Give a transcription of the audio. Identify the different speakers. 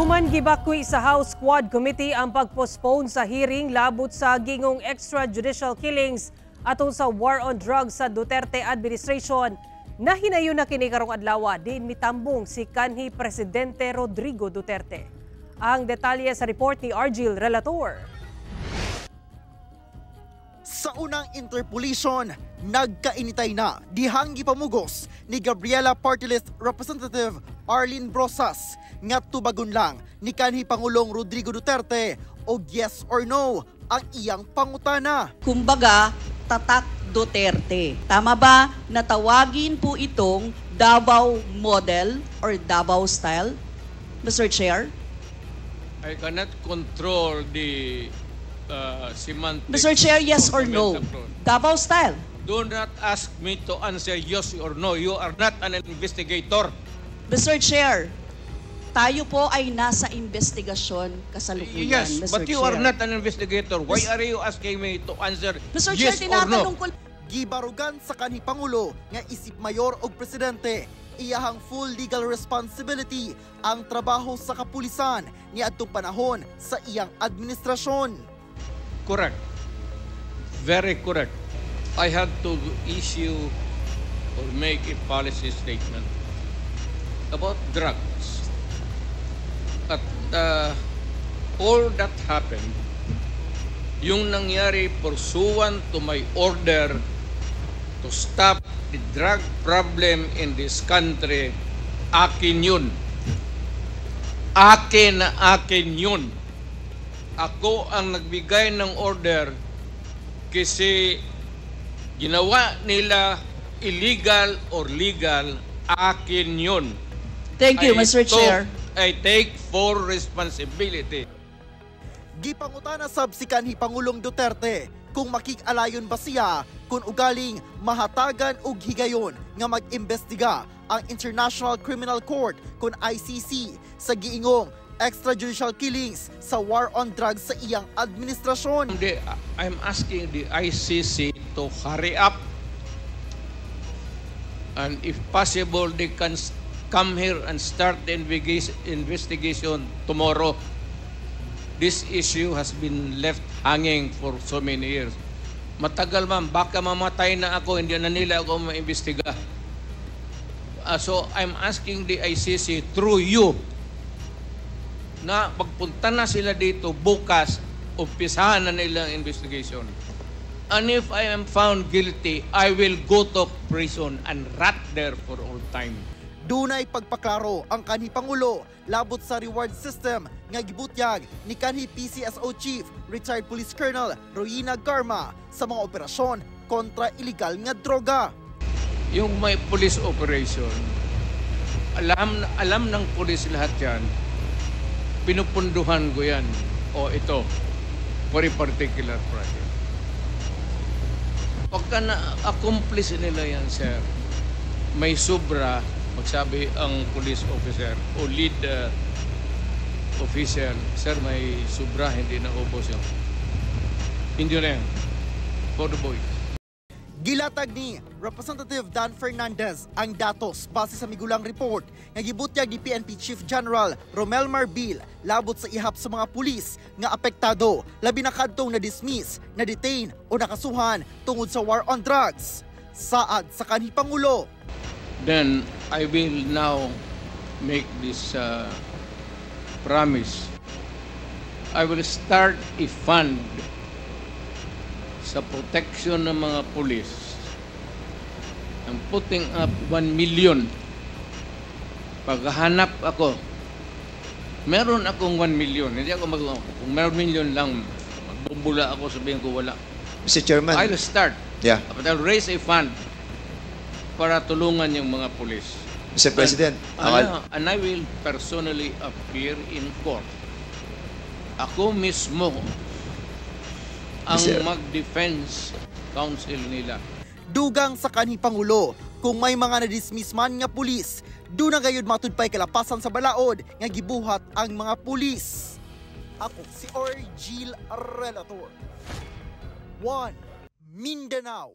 Speaker 1: Human gibakwi sa House Quad Committee ang pagpostpone sa hearing labot sa gingong extrajudicial killings atong sa war on drugs sa Duterte administration. Nahinayon na kini karong adlaw diin mitambong si kanhi Presidente Rodrigo Duterte. Ang detalye sa report ni Argil Relator.
Speaker 2: Sa unang interpolation, nagkainitay na dihang gipamugos ni Gabriela Party List Representative Arlene Brosas nga tubagon lang ni kanhi Pangulong Rodrigo Duterte og yes or no ang iyang pangutana.
Speaker 3: Kumbaga, tatak Duterte. Tama ba na tawagin po itong Davao model or Davao style, Mr. Chair?
Speaker 4: I cannot control the semantics.
Speaker 3: Mr. Chair, yes or no? Davao style.
Speaker 4: Do not ask me to answer yes or no. You are not an investigator.
Speaker 3: Mr. Chair, tayo po ay nasa investigasyon kasalukuyan,
Speaker 4: Yes,
Speaker 3: Mr.
Speaker 4: but you
Speaker 3: Chair.
Speaker 4: are not an investigator. Why are you asking me to answer
Speaker 3: Mr. Chair,
Speaker 4: yes or no?
Speaker 3: tinatanong ko.
Speaker 2: Gibarugan sa kanhi Pangulo nga isip mayor og presidente, iyahang full legal responsibility ang trabaho sa kapulisan niadtong panahon sa iyang administrasyon.
Speaker 4: Correct. Very correct. I had to issue or make a policy statement about drugs. At all that happened, yung nangyari pursuant to my order to stop the drug problem in this country, akin yun. Akin na akin yun. Ako ang nagbigay ng order kasi ginawa nila illegal or legal, akin yun.
Speaker 3: Thank you, Mr. Chair.
Speaker 4: I take full responsibility.
Speaker 2: Gipangutana sab si kanhi Pangulong Duterte kung makik-alayon ba siya kung ugaling mahatagan og higayon nga mag-imbestiga ang International Criminal Court kung ICC sa giingong extrajudicial killings sa war on drugs sa iyang administrasyon.
Speaker 4: I'm asking the ICC to hurry up and if possible they can come here and start the investigation tomorrow. This issue has been left hanging for so many years. Matagal ma'am, baka mamatay na ako, hindi na nila ako maimbestiga. So I'm asking the ICC through you na pagpunta na sila dito bukas, umpisahan na nila ang investigation. And if I am found guilty, I will go to prison and rot there for all time.
Speaker 2: Dunay pagpaklaro ang kanhi Pangulo labot sa reward system nga gibutyag ni kanhi PCSO Chief retired Police Colonel Royina Garma sa mga operasyon kontra illegal nga droga.
Speaker 4: Yung may police operation, alam ng police lahat yan, pinupunduhan ko yan. O ito, for a particular project. Pagka na-accomplish nila yan, sir, may sobra, magsabi ang police officer o lead official, sir, may sobra, hindi na ubos yun. Hindi na yan. For the boys.
Speaker 2: Gilatag ni Representative Dan Fernandez ang datos base sa migulang report nga gibutyag ni PNP Chief General Romel Marbil labot sa ihap sa mga pulis nga apektado labi na kadtong na-dismiss, na-detain o nakasuhan tungod sa war on drugs. Saad sa kanhi Pangulo.
Speaker 4: Then I will now make this promise. I will start a fund sa protection ng mga pulis. I'm putting up 1 million. Paghahanap ako, meron akong 1 million. Hindi ako kung meron million lang, magbumbula ako, sabihin ko wala.
Speaker 5: Mr. Chairman.
Speaker 4: I'll start.
Speaker 5: Yeah.
Speaker 4: But I'll raise a fund para tulungan yung mga pulis.
Speaker 5: Mr. President.
Speaker 4: And I will personally appear in court. Ako mismo ang mag-defense counsel nila.
Speaker 2: Dugang sa kanhi Pangulo, kung may mga na-dismiss man nga pulis, do na gayud matudpay kalapasan sa balaod nga gibuhat ang mga pulis. Ako si Argil Relator. 1 Mindanao.